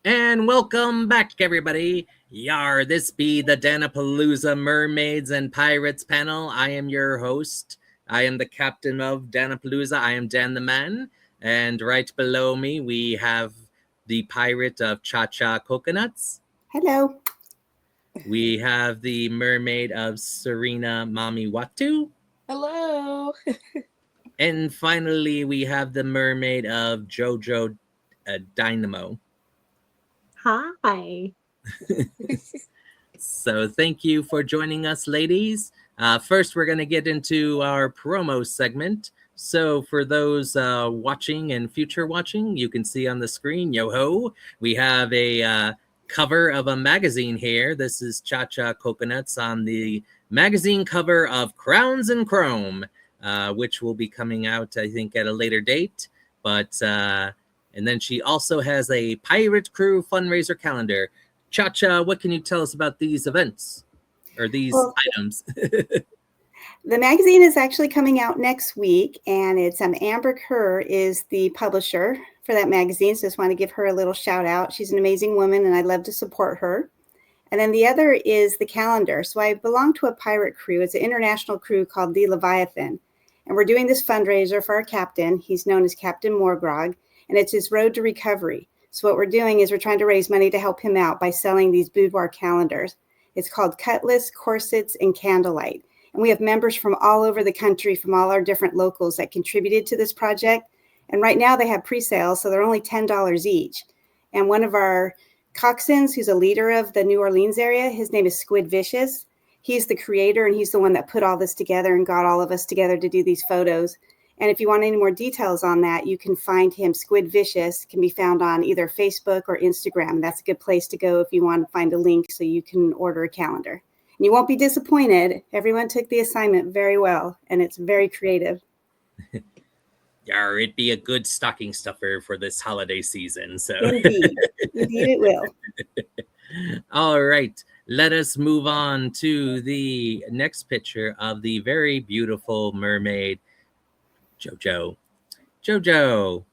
And welcome back, everybody. Yar, this be the Dan-A-Plooza Mermaids and Pirates panel. I am your host. I am the captain of Dan-A-Plooza. I am Dan the Man. And right below me, we have the pirate of Cha-Cha Coconutz. Hello. We have the mermaid of Sirena-Mami Watu. Hello. And finally, we have the mermaid of Jojo Dynamo. Hi. So thank you for joining us, ladies. First, we're going to get into our promo segment. So for those watching and future watching, you can see on the screen, yo-ho, we have a cover of a magazine here. This is Cha-Cha Coconutz on the magazine cover of Crowns and Chrome, which will be coming out, I think, at a later date. But and then she also has a Pirate Crew fundraiser calendar. Cha-Cha, what can you tell us about these events or these items? The magazine is actually coming out next week, and it's Amber Kerr is the publisher for that magazine. So just want to give her a little shout out. She's an amazing woman, and I'd love to support her. And then the other is the calendar. So I belong to a pirate crew. It's an international crew called the Leviathan. And we're doing this fundraiser for our captain. He's known as Captain Morgrog, and it's his road to recovery. So what we're doing is we're trying to raise money to help him out by selling these boudoir calendars. It's called Cutlass, Corsets, and Candlelight. And we have members from all over the country, from all our different locals that contributed to this project. And right now they have pre-sales, so they're only $10 each. And one of our coxswains, who's a leader of the New Orleans area, his name is Squid Vicious. He's the creator, and he's the one that put all this together and got all of us together to do these photos. And if you want any more details on that, you can find him. Squid Vicious can be found on either Facebook or Instagram. That's a good place to go if you want to find a link so you can order a calendar. And you won't be disappointed. Everyone took the assignment very well, and it's very creative. Yar, it'd be a good stocking stuffer for this holiday season. So Indeed. Indeed it will. All right. Let us move on to the next picture of the very beautiful mermaid, Jojo. Jojo,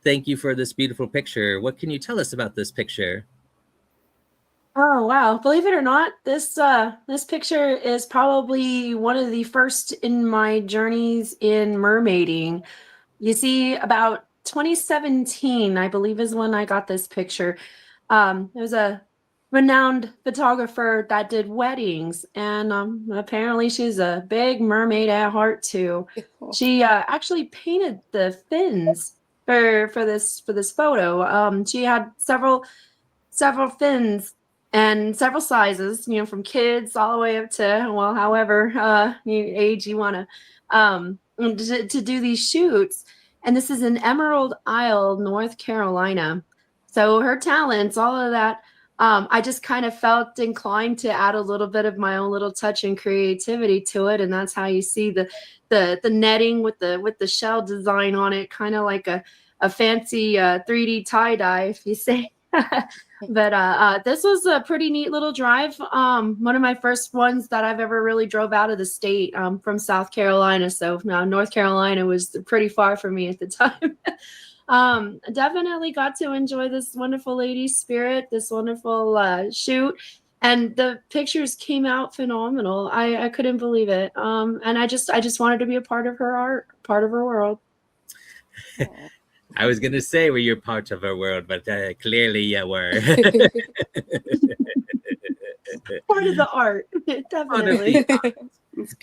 thank you for this beautiful picture. What can you tell us about this picture? Oh, wow. Believe it or not, this picture is probably one of the first in my journeys in mermaiding. You see, about 2017, I believe, is when I got this picture. There was a renowned photographer that did weddings, and apparently she's a big mermaid at heart too. She actually painted the fins for this photo. She had several fins and several sizes, from kids all the way up to, well, however age you want to do these shoots. And this is in Emerald Isle, North Carolina. So her talents, all of that, I just kind of felt inclined to add a little bit of my own little touch and creativity to it. And that's how you see the netting with the shell design on it, kind of like a fancy 3D tie-dye, if you say. But this was a pretty neat little drive. One of my first ones that I've ever really drove out of the state, from South Carolina. So North Carolina was pretty far for me at the time. Definitely got to enjoy this wonderful lady's spirit, this wonderful shoot. And the pictures came out phenomenal. I couldn't believe it. And I just wanted to be a part of her art, part of her world. I was going to say, well, you're part of our world, but clearly you were. Part of the art, definitely.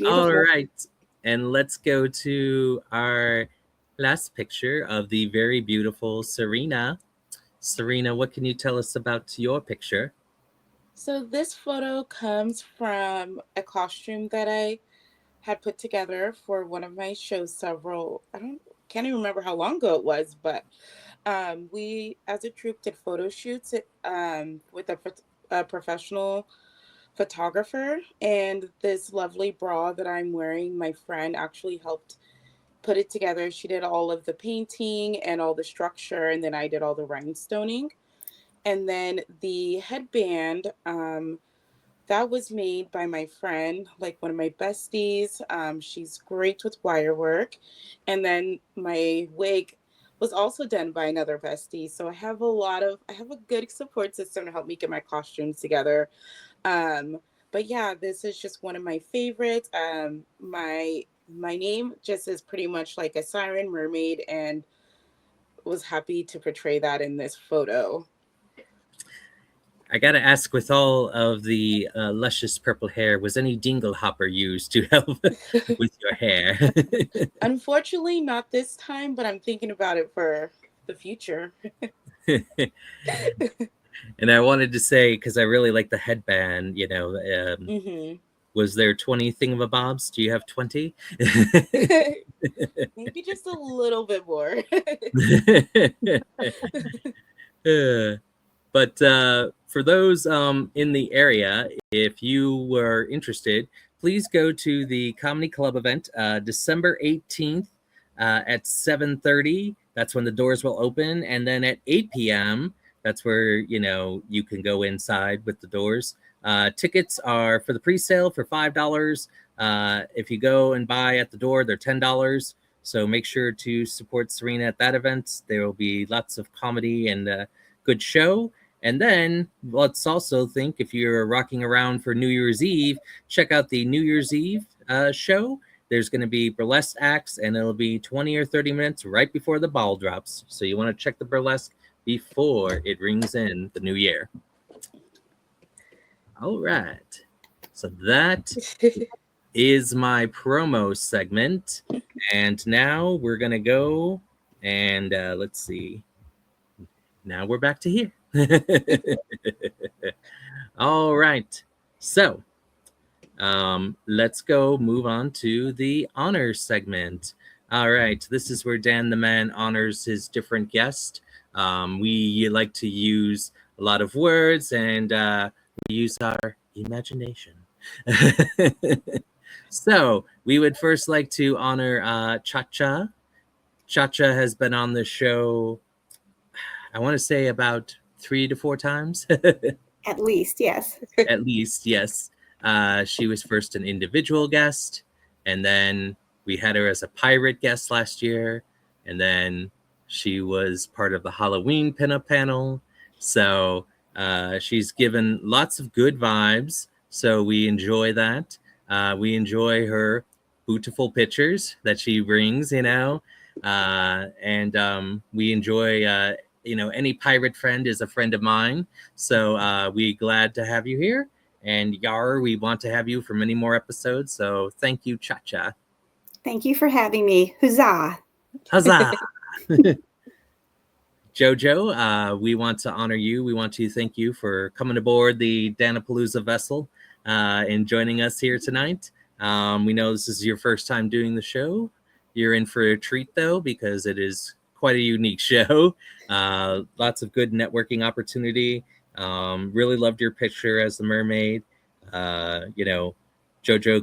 All right. And let's go to our last picture of the very beautiful Serena. Serena, what can you tell us about your picture? So this photo comes from a costume that I had put together for one of my shows can't even remember how long ago it was, but we as a troupe did photo shoots with a professional photographer, and this lovely bra that I'm wearing, my friend actually helped put it together. She did all of the painting and all the structure, and then I did all the rhinestoning. And then the headband, that was made by my friend, like one of my besties. She's great with wire work. And then my wig was also done by another bestie. So I have a good support system to help me get my costumes together. But yeah, this is just one of my favorites. My name just is pretty much like a siren mermaid, and was happy to portray that in this photo. I gotta ask, with all of the luscious purple hair, was any dingle hopper used to help with your hair? Unfortunately, not this time, but I'm thinking about it for the future. And I wanted to say, because I really like the headband, was there 20 thingamabobs? Do you have 20? Maybe just a little bit more. But for those in the area, if you were interested, please go to the Comedy Club event December 18th at 7:30. That's when the doors will open. And then at 8 p.m., that's where, you can go inside with the doors. Tickets are for the pre-sale for $5. If you go and buy at the door, they're $10. So make sure to support Serena at that event. There will be lots of comedy and good show. And then let's also think, if you're rocking around for New Year's Eve, check out the New Year's Eve show. There's going to be burlesque acts, and it'll be 20 or 30 minutes right before the ball drops. So you want to check the burlesque before it rings in the new year. All right. So that is my promo segment. And now we're going to go and let's see. Now we're back to here. All right. So let's go move on to the honor segment. All right. This is where Dan the Man honors his different guest. We like to use a lot of words, and we use our imagination. So we would first like to honor Cha-Cha. Cha-Cha has been on the show, I want to say, about 3 to 4 times. At least, yes. At least, yes. She was first an individual guest, and then we had her as a pirate guest last year, and then she was part of the Halloween pinup panel. So she's given lots of good vibes, so we enjoy that. We enjoy her beautiful pictures that she brings, and we enjoy, any pirate friend is a friend of mine. So we're glad to have you here. And Yar, we want to have you for many more episodes. So thank you, Cha-Cha. Thank you for having me. Huzzah! Huzzah! Jojo, we want to honor you. We want to thank you for coming aboard the Dan-A-Plooza vessel and joining us here tonight. We know this is your first time doing the show. You're in for a treat, though, because it is quite a unique show. Lots of good networking opportunity. Really loved your picture as the mermaid. Jojo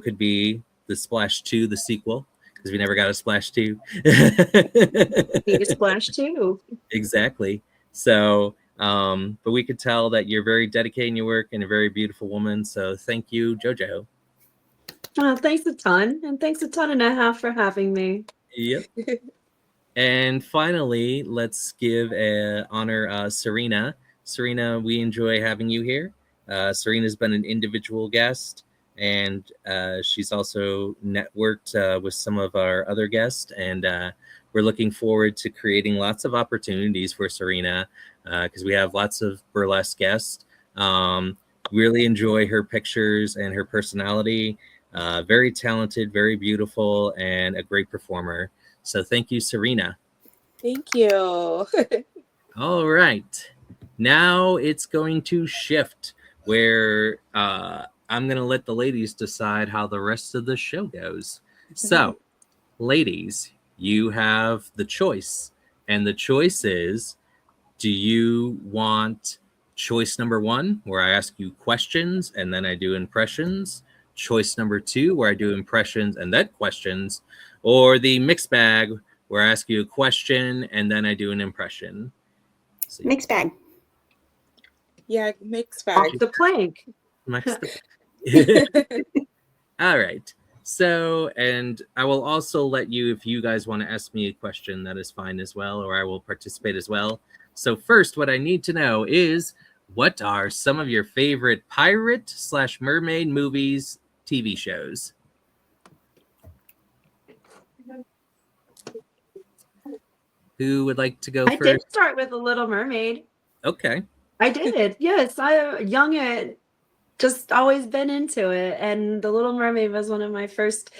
could be the Splash 2, the sequel, because we never got a Splash 2. Need a Splash 2. Exactly. So, but we could tell that you're very dedicated in your work and a very beautiful woman. So thank you, Jojo. Thanks a ton. And thanks a ton and a half for having me. Yep. And finally, let's give honor Serena. Serena, we enjoy having you here. Serena's been an individual guest, and she's also networked with some of our other guests, and we're looking forward to creating lots of opportunities for Serena because we have lots of burlesque guests. Really enjoy her pictures and her personality. Very talented, very beautiful, and a great performer. So thank you, Serena. Thank you. All right. Now it's going to shift where I'm going to let the ladies decide how the rest of the show goes. So, ladies, you have the choice. And the choice is, do you want choice number 1, where I ask you questions and then I do impressions? Choice number 2, where I do impressions and then questions? Or the mixed bag, where I ask you a question and then I do an impression? So, mixed bag. Yeah, mixed bag. Off the plank. All right. So, and I will also let you, if you guys want to ask me a question, that is fine as well, or I will participate as well. So first, what I need to know is, what are some of your favorite pirate/mermaid movies, TV shows? Who would like to go I did first? start with The Little Mermaid. Okay. I did. Yes, I young at just always been into it, and The Little Mermaid was one of my first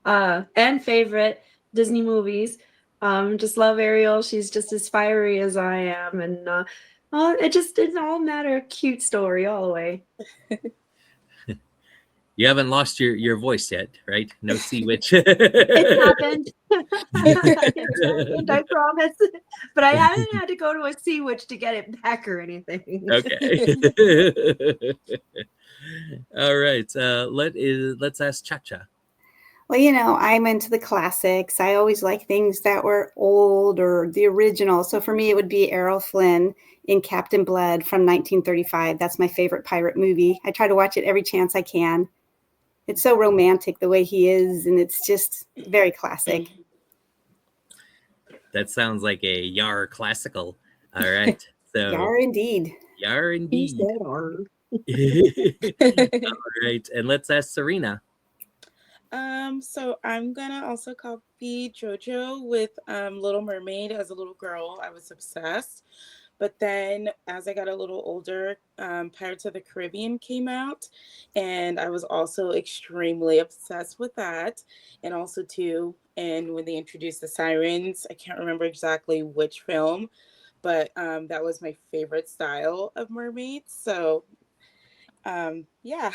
and favorite Disney movies. Just love Ariel. She's just as fiery as I am, and it's all matter of cute story all the way. You haven't lost your voice yet, right? No sea witch. It happened. It's happened, I promise. But I haven't had to go to a sea witch to get it back or anything. Okay. All right. Let's ask Cha-Cha. Well, I'm into the classics. I always like things that were old or the original. So for me, it would be Errol Flynn in Captain Blood from 1935. That's my favorite pirate movie. I try to watch it every chance I can. It's so romantic the way he is, and it's just very classic. That sounds like a Yar classical. All right. So Yar indeed. Yar indeed. He said R. All right. And let's ask Serena. So I'm gonna also copy Jojo with Little Mermaid. As a little girl, I was obsessed. But then as I got a little older, Pirates of the Caribbean came out, and I was also extremely obsessed with that. And also too, and when they introduced the sirens, I can't remember exactly which film, but that was my favorite style of mermaids. So yeah.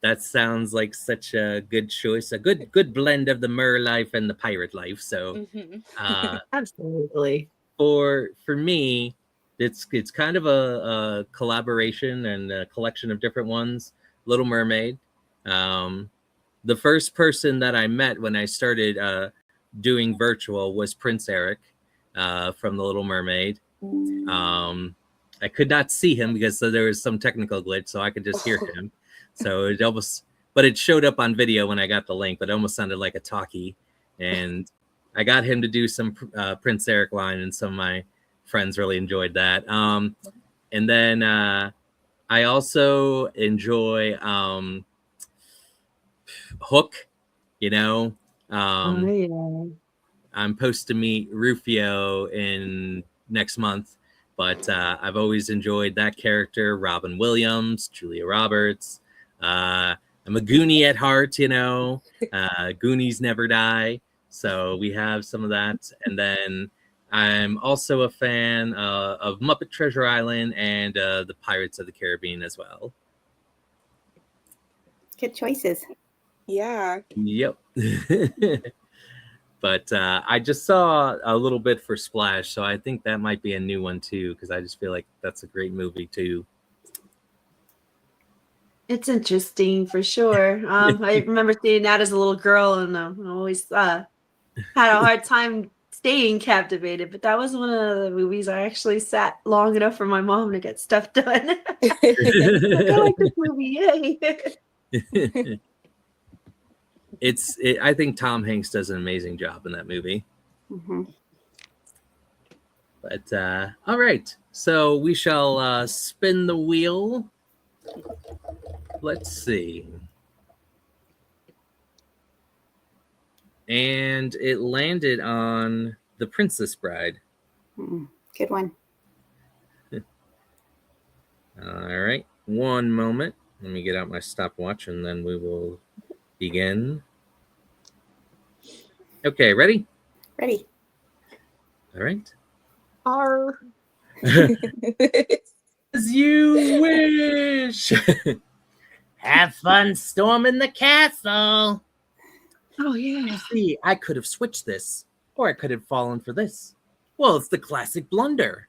That sounds like such a good choice, a good blend of the mer life and the pirate life. So Absolutely. For me, it's kind of a collaboration and a collection of different ones. Little Mermaid. The first person that I met when I started doing virtual was Prince Eric from The Little Mermaid. I could not see him because there was some technical glitch, so I could just hear him. So but it showed up on video when I got the link, but it almost sounded like a talkie. And I got him to do some Prince Eric line, and some of my friends really enjoyed that. And then I also enjoy Hook. I'm supposed to meet Rufio in next month, but I've always enjoyed that character. Robin Williams, Julia Roberts. I'm a Goonie at heart, Goonies never die. So we have some of that. And then I'm also a fan of Muppet Treasure Island and the Pirates of the Caribbean as well. Good choices. Yeah. Yep. But I just saw a little bit for Splash, so I think that might be a new one too, because I just feel like that's a great movie too. It's interesting for sure. I remember seeing that as a little girl, and I always had a hard time staying captivated. But that was one of the movies I actually sat long enough for my mom to get stuff done. I like this movie, yay! I think Tom Hanks does an amazing job in that movie. Mm-hmm. But all right, so we shall spin the wheel. Let's see. And it landed on The Princess Bride. Good one. All right, one moment. Let me get out my stopwatch, and then we will begin. Okay, ready? Ready. All right. R. As you wish. Have fun storming the castle. Oh, yeah. See, I could have switched this, or I could have fallen for this. Well, it's the classic blunder.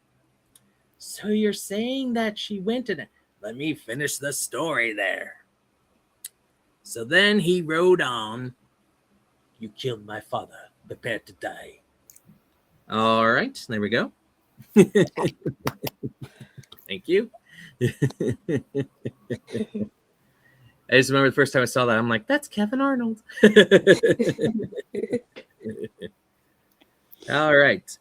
So you're saying that she went and... Let me finish the story there. So then he rode on. You killed my father. Prepare to die. All right, there we go. Thank you. I just remember the first time I saw that, I'm like, that's Kevin Arnold. All right.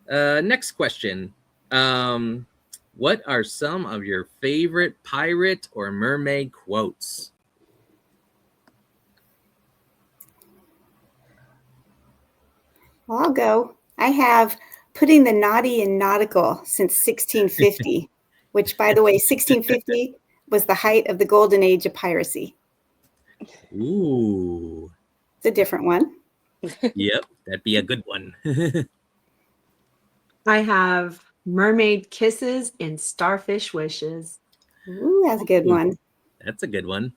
Next question. What are some of your favorite pirate or mermaid quotes? Well, I'll go. I have putting the naughty in nautical since 1650, which, by the way, 1650 was the height of the golden age of piracy. Ooh. It's a different one. Yep, that'd be a good one. I have mermaid kisses and starfish wishes. Ooh, that's a good one. That's a good one.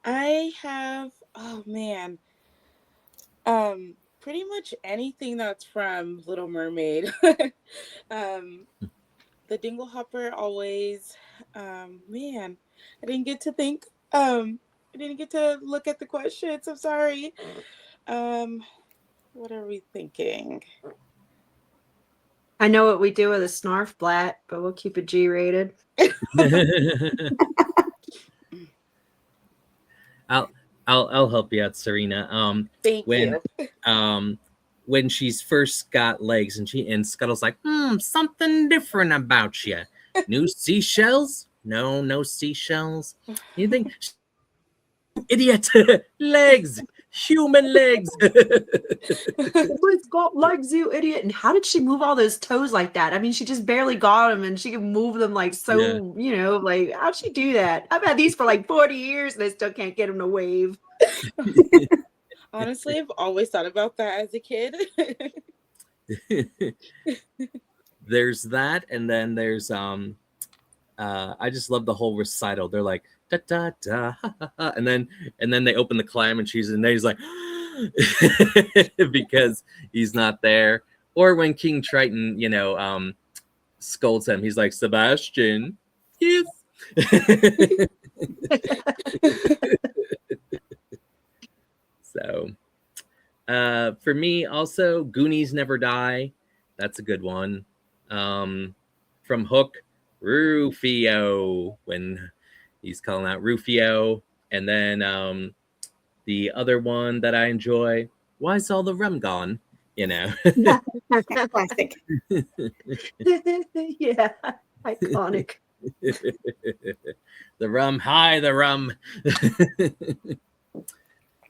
I have, oh man, pretty much anything that's from Little Mermaid. The Dingle Hopper always, man, I didn't get to think, I didn't get to look at the questions. I'm sorry. What are we thinking? I know what we do with a snarf blat, but we'll keep it G-rated. I'll help you out, Serena. Thank you. When she's first got legs and Scuttle's like, something different about you. New seashells? No seashells. You think, idiot, legs, human legs. It's got legs, you idiot. And how did she move all those toes like that? I mean, she just barely got them and she can move them like so, like, how'd she do that? I've had these for like 40 years and I still can't get them to wave. Honestly, I've always thought about that as a kid. There's that, and then there's I just love the whole recital. They're like da da da ha, ha, ha. And then they open the clam and she's in there, he's like because he's not there. Or when King Triton, scolds him, he's like, Sebastian, yes. So for me also, Goonies Never Die. That's a good one. From Hook, Rufio, when he's calling out Rufio. And then the other one that I enjoy, Why's All the Rum Gone? Classic. Yeah, iconic. The rum, hi, the rum.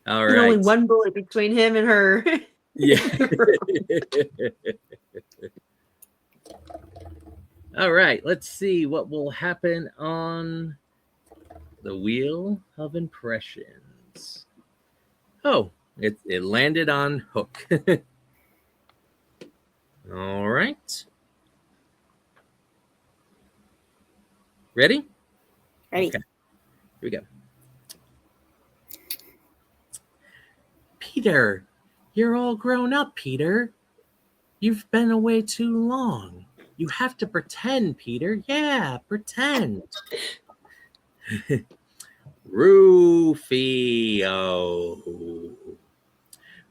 All right. Only one bullet between him and her. Yeah. All right, let's see what will happen on the Wheel of Impressions. Oh, it landed on Hook. All right. Ready? Ready. Okay. Here we go. Peter, you're all grown up, Peter. You've been away too long. You have to pretend, Peter. Yeah, pretend. Rufio.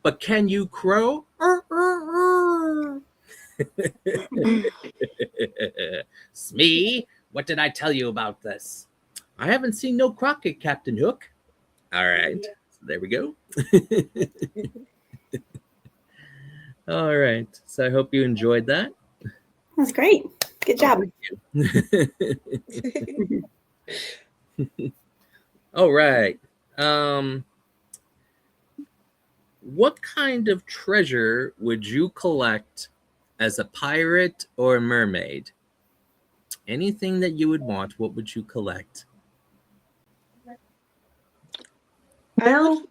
But can you crow? Smee, what did I tell you about this? I haven't seen no Crockett, Captain Hook. All right, so there we go. All right, so I hope you enjoyed that. That's great. Good job. All right. What kind of treasure would you collect as a pirate or a mermaid? Anything that you would want, what would you collect? Oh,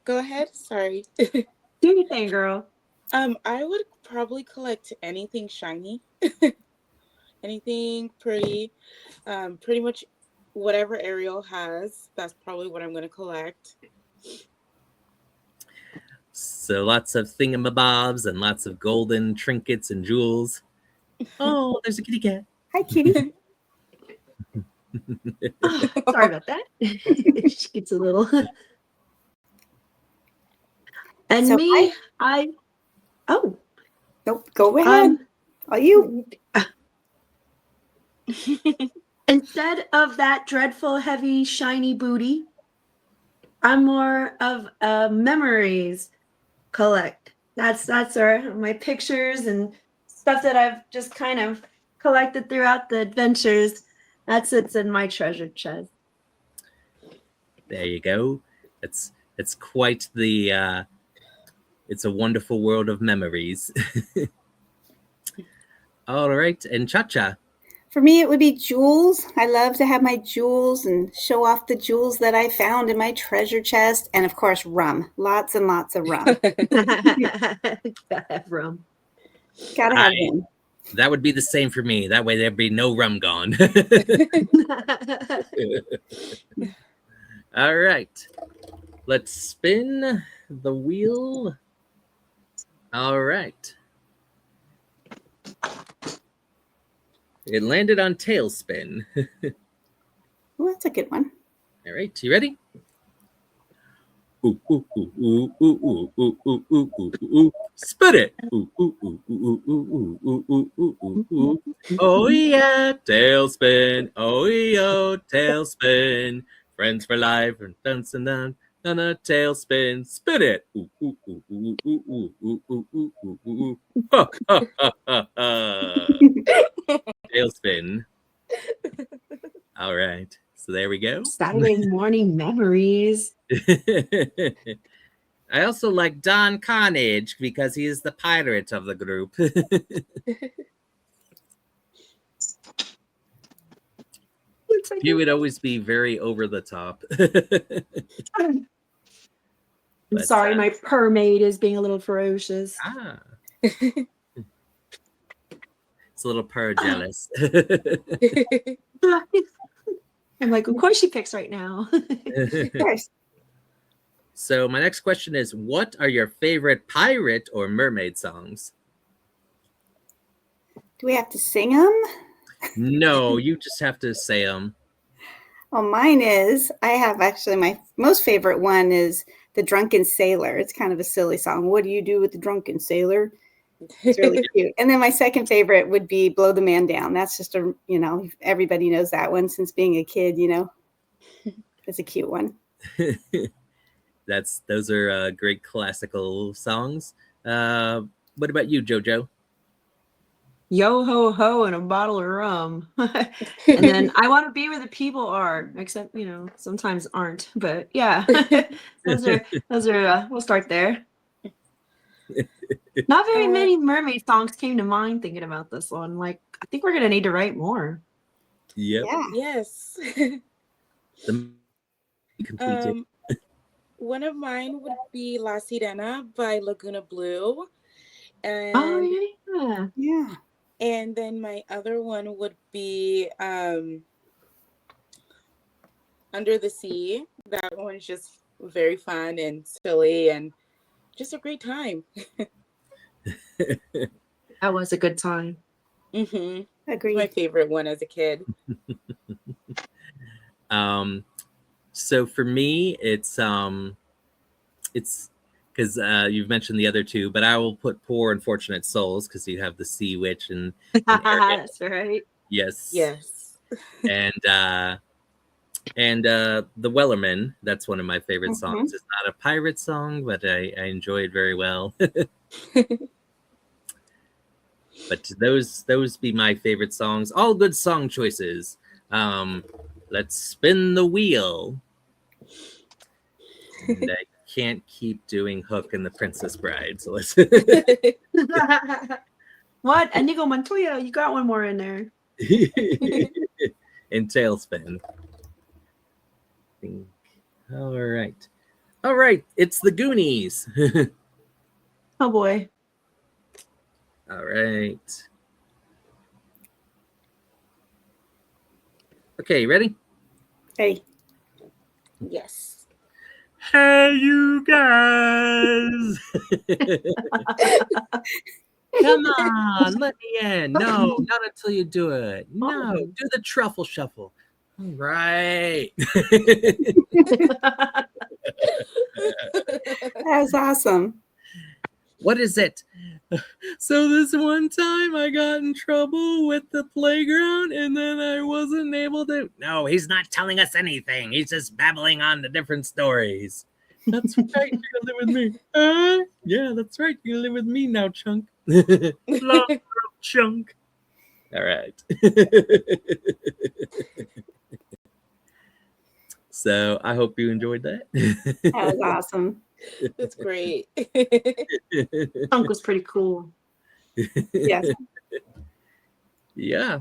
go ahead. Sorry. Do your thing, girl. I would probably collect anything shiny, anything pretty, pretty much whatever Ariel has. That's probably what I'm going to collect. So lots of thingamabobs and lots of golden trinkets and jewels. Oh, there's a kitty cat. Hi, kitty. Oh, sorry about that. She gets a little. And So me, Nope, go ahead. Are you? And instead of that dreadful, heavy, shiny booty, I'm more of a memories collect. That's my pictures and stuff that I've just kind of collected throughout the adventures. That sits in my treasure chest. There you go. It's quite the it's a wonderful world of memories. All right, and Cha-Cha. For me, it would be jewels. I love to have my jewels and show off the jewels that I found in my treasure chest. And of course, rum. Lots and lots of rum. Gotta have rum. Gotta have rum. That would be the same for me. That way there'd be no rum gone. All right. Let's spin the wheel. All right. It landed on tailspin. Well, that's a good one. All right, you ready? Ooh, ooh, ooh, ooh, ooh, ooh, ooh, ooh, ooh, ooh, ooh. Spit it. Ooh, ooh, ooh, ooh, ooh, ooh, ooh, ooh, ooh, ooh, ooh. Oh yeah, tailspin. Oh yo, tailspin. Friends for life and dancing down on a tailspin. Spit it. Ooh, ooh, ooh, ooh, ooh, ooh, ooh, ooh, ooh, ooh, ooh. Ha, ha, ha, ha, ha. Tailspin. All right. So there we go. Saturday morning memories. I also like Don Carnage because he is the pirate of the group. He would always be very over the top. I'm But, sorry, my mermaid is being a little ferocious. It's a little purr jealous. I'm like, of course she picks right now. Of course. So my next question is, what are your favorite pirate or mermaid songs? Do we have to sing them? No, you just have to say them. Well, mine is, I have actually, my most favorite one is The Drunken Sailor. It's kind of a silly song. What do you do with the drunken sailor? It's really cute. And then my second favorite would be Blow the Man Down. That's just a, everybody knows that one since being a kid, It's a cute one. Those are great classical songs. What about you, Jojo? Yo ho ho and a bottle of rum. And then I want to be where the people are, except sometimes aren't. But yeah, those are we'll start there. Not very many mermaid songs came to mind thinking about this one. Like, I think we're gonna need to write more. Yep. Yeah. Yes. Completed. One of mine would be La Sirena by Laguna Blue. And oh Yeah. And then my other one would be Under the Sea. That one's just very fun and silly and just a great time. That was a good time. Mm-hmm. Agreed. My favorite one as a kid. So for me, it's because you've mentioned the other two, but I will put Poor Unfortunate Souls because you have the Sea Witch and That's right. Yes. And the Wellerman. That's one of my favorite songs. It's not a pirate song, but I enjoy it very well. But those be my favorite songs. All good song choices. Let's spin the wheel. And I can't keep doing Hook and the Princess Bride. So let's. What? Inigo Montoya, you got one more in there. In Tailspin. All right. It's the Goonies. Oh boy. All right. Okay, ready? Hey. Yes. Hey, you guys! Come on, let me in. No, not until you do it. No, do the truffle shuffle. All right. That was awesome. What is it? So this one time I got in trouble with the playground and then I wasn't able to. No, he's not telling us anything. He's just babbling on the different stories. That's right. You're gonna live with me. Yeah, that's right. You're gonna live with me now, Chunk. Love, Chunk. All right. So I hope you enjoyed that. That was awesome. That's great. Chunk was pretty cool. Yes. Yeah.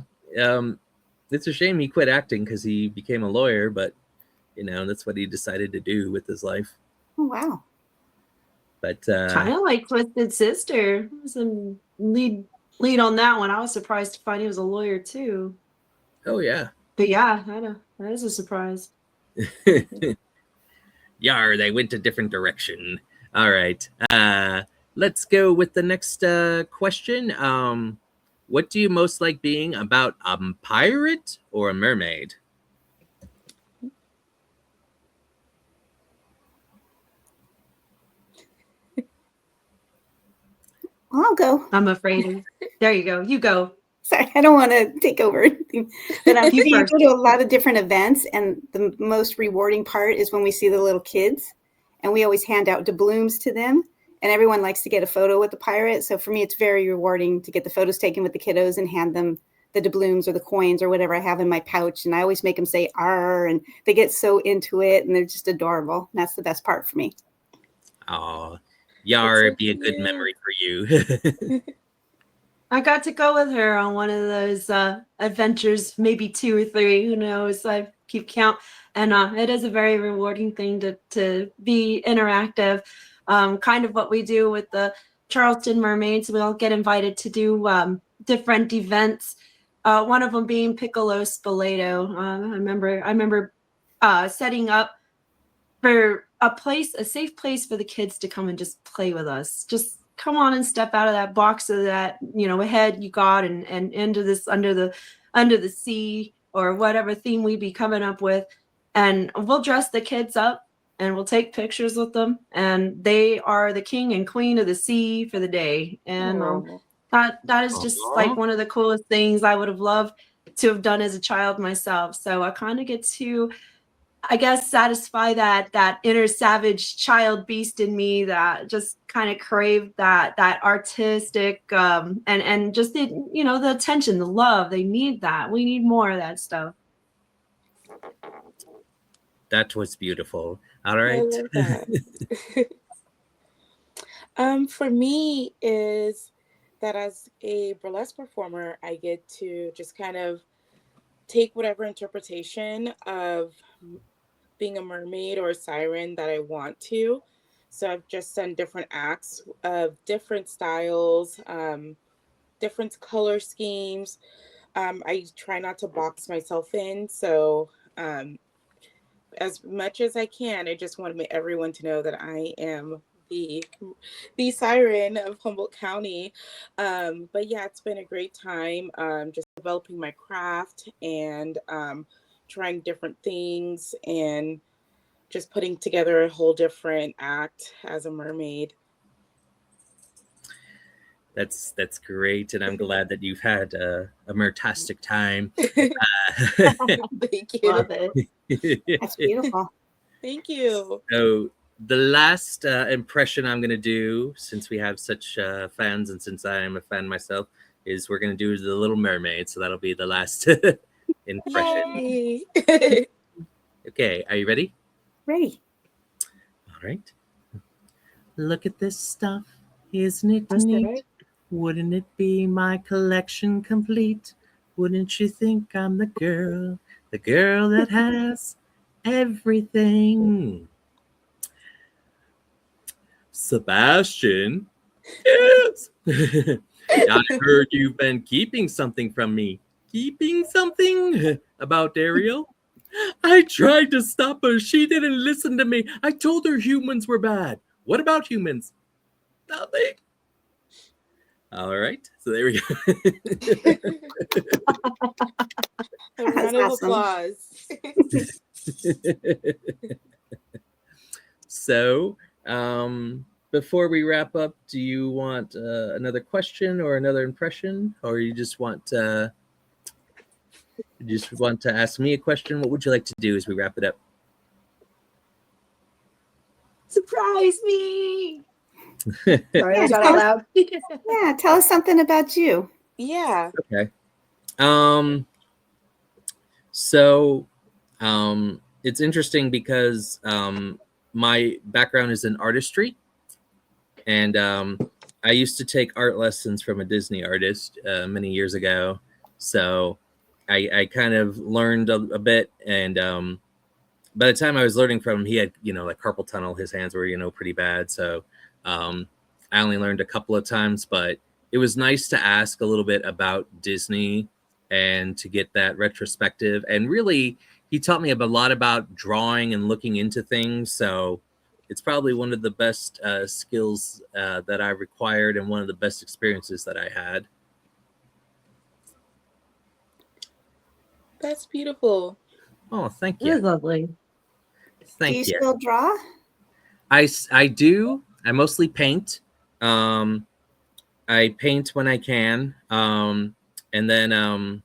It's a shame he quit acting because he became a lawyer, but that's what he decided to do with his life. Oh, wow. But Kind of like Twisted Sister. Some lead on that one. I was surprised to find he was a lawyer too. oh yeah. But yeah, that is a surprise. Yar, they went a different direction. All right. Let's go with the next question. What do you most like being about, a pirate or a mermaid? I'll go. I'm afraid. There you go. You go. Sorry, I don't want to take over anything. But You we first. go to a lot of different events, and the most rewarding part is when we see the little kids, and we always hand out doubloons to them, and everyone likes to get a photo with the pirate. So for me, it's very rewarding to get the photos taken with the kiddos and hand them the doubloons or the coins or whatever I have in my pouch. And I always make them say "arr," and they get so into it, and they're just adorable. And that's the best part for me. Oh, Yar, so it'd be a good cute. memory for you. I got to go with her on one of those adventures, maybe 2 or 3. Who knows? I keep count, and it is a very rewarding thing to be interactive. Kind of what we do with the Charleston Mermaids. We all get invited to do different events. One of them being Piccolo Spoleto. I remember setting up for a safe place for the kids to come and just play with us. Just come on and step out of that box of that, head you got and into this under the sea or whatever theme we be coming up with. And we'll dress the kids up and we'll take pictures with them. And they are the king and queen of the sea for the day. And Oh. that is just like one of the coolest things I would have loved to have done as a child myself. So I kind of get to, I guess, satisfy that inner savage child beast in me that just kind of craved that artistic and just the attention, the love. They need that. We need more of that stuff. That was beautiful. All I right. love that. For me is that as a burlesque performer, I get to just kind of take whatever interpretation of being a mermaid or a siren that I want to. So I've just done different acts of different styles, different color schemes. I try not to box myself in. So as much as I can, I just want everyone to know that I am the siren of Humboldt County. But yeah, it's been a great time just developing my craft and trying different things and just putting together a whole different act as a mermaid. That's great, and I'm glad that you've had a mertastic time. Thank you. Love it. That's beautiful. Thank you. So the last impression I'm going to do, since we have such fans and since I am a fan myself, is we're going to do the Little Mermaid. So that'll be the last impression. Yay. Okay, are you ready? Ready. All right. Look at this stuff. Isn't it That's neat? right. Wouldn't it be my collection complete? Wouldn't you think I'm the girl that has everything? Sebastian? Yes! I heard you've been keeping something from me. Keeping something? About Ariel? I tried to stop her. She didn't listen to me. I told her humans were bad. What about humans? Nothing. All right. So there we go. A round of applause. So, before we wrap up, do you want another question or another impression, or you just want to ask me a question? What would you like to do as we wrap it up? Surprise me! Yeah, Sorry, I got out loud. Yeah, tell us something about you. Yeah. Okay. So it's interesting because my background is in artistry, and I used to take art lessons from a Disney artist many years ago. So I kind of learned a bit, and by the time I was learning from him, he had, like carpal tunnel. His hands were, pretty bad. So I only learned a couple of times, but it was nice to ask a little bit about Disney and to get that retrospective. And really, he taught me a lot about drawing and looking into things. So it's probably one of the best skills that I required, and one of the best experiences that I had. That's beautiful. Oh, thank It was you. lovely. Do you Thank you. still draw? I do. I mostly paint. I paint when I can. And then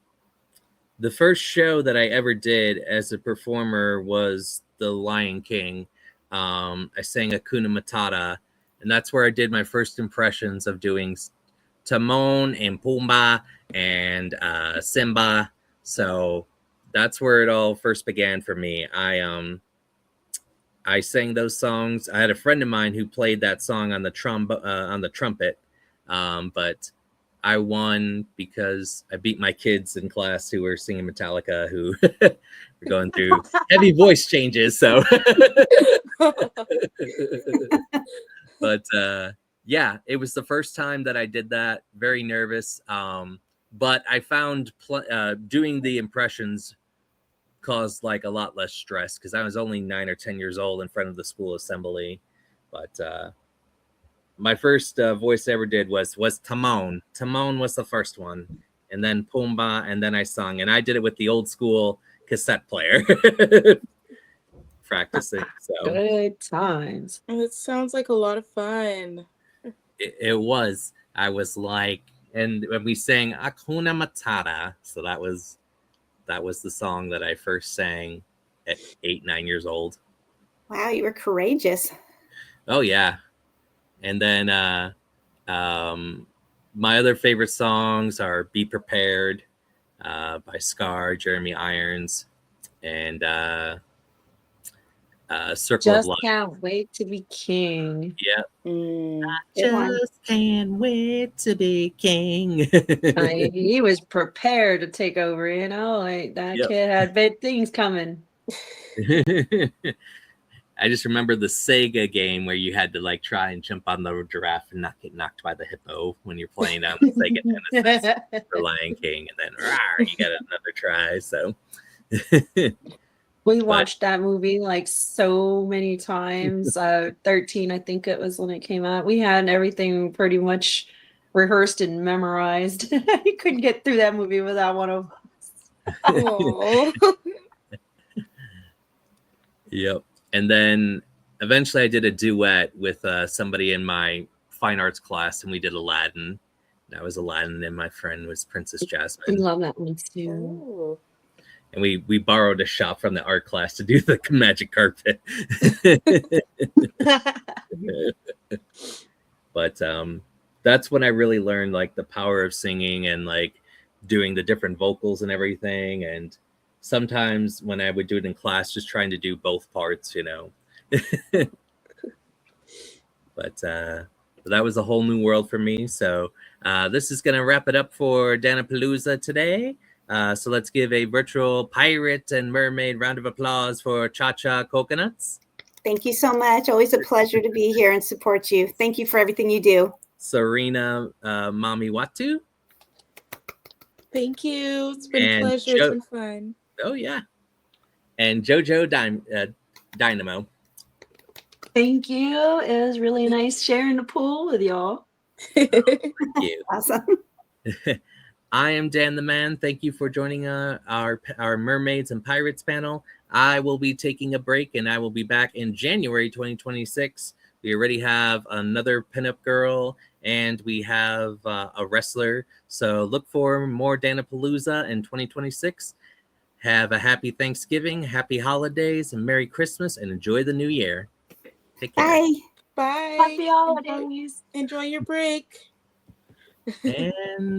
the first show that I ever did as a performer was The Lion King. I sang Hakuna Matata, and that's where I did my first impressions of doing Timon and Pumbaa and Simba. So that's where it all first began for me. I sang those songs. I had a friend of mine who played that song on the trumpet, but I won because I beat my kids in class who were singing Metallica, who were going through heavy voice changes. So, but yeah, it was the first time that I did that. Very nervous, but I found doing the impressions caused like a lot less stress because I was only 9 or 10 years old in front of the school assembly. But my first voice I ever did was Timon. Timon was the first one, and then Pumbaa, and then I sung, and I did it with the old school cassette player, practicing. So Good times. It sounds like a lot of fun. it was. I was like, and when we sang Hakuna Matata, so that was the song that I first sang at 8, 9 years old. Wow, you were courageous. Oh yeah. And then my other favorite songs are Be Prepared by Scar, Jeremy Irons, and Circle Just of Life. can't wait to be king. Yeah. Good one. Just can't wait to be king. He was prepared to take over, like that Yep. kid had big things coming. I just remember the Sega game where you had to like try and jump on the giraffe and not get knocked by the hippo when you're playing on the Sega Genesis for Lion King, and then rawr, you got another try. So We watched that movie like so many times. 13, I think it was when it came out. We had everything pretty much rehearsed and memorized. You couldn't get through that movie without one of us. Aww. Yep. And then eventually I did a duet with somebody in my fine arts class, and we did Aladdin. And I was Aladdin, and my friend was Princess We Jasmine. love that one too. Ooh. And we borrowed a shop from the art class to do the magic carpet. But that's when I really learned like the power of singing and like doing the different vocals and everything. And sometimes when I would do it in class, just trying to do both parts, But that was a whole new world for me. So this is going to wrap it up for Dan-A-Plooza today. So let's give a virtual pirate and mermaid round of applause for Cha-Cha Coconutz. Thank you so much. Always a pleasure to be here and support you. Thank you for everything you do. Sirena-Mami Watu. Thank you. It's been And a pleasure. It's been fun. Oh, yeah. And Jojo Dynamo. Thank you. It was really nice sharing the pool with y'all. Thank you. Awesome. I am Dan the Man. Thank you for joining our Mermaids and Pirates panel. I will be taking a break, and I will be back in January 2026 We already have another pinup girl, and we have a wrestler. So look for more Dan-A-Plooza in 2026. Have a happy Thanksgiving, happy holidays, and Merry Christmas, and enjoy the new year. Take care. Bye. Bye. Happy holidays. Enjoy your break. And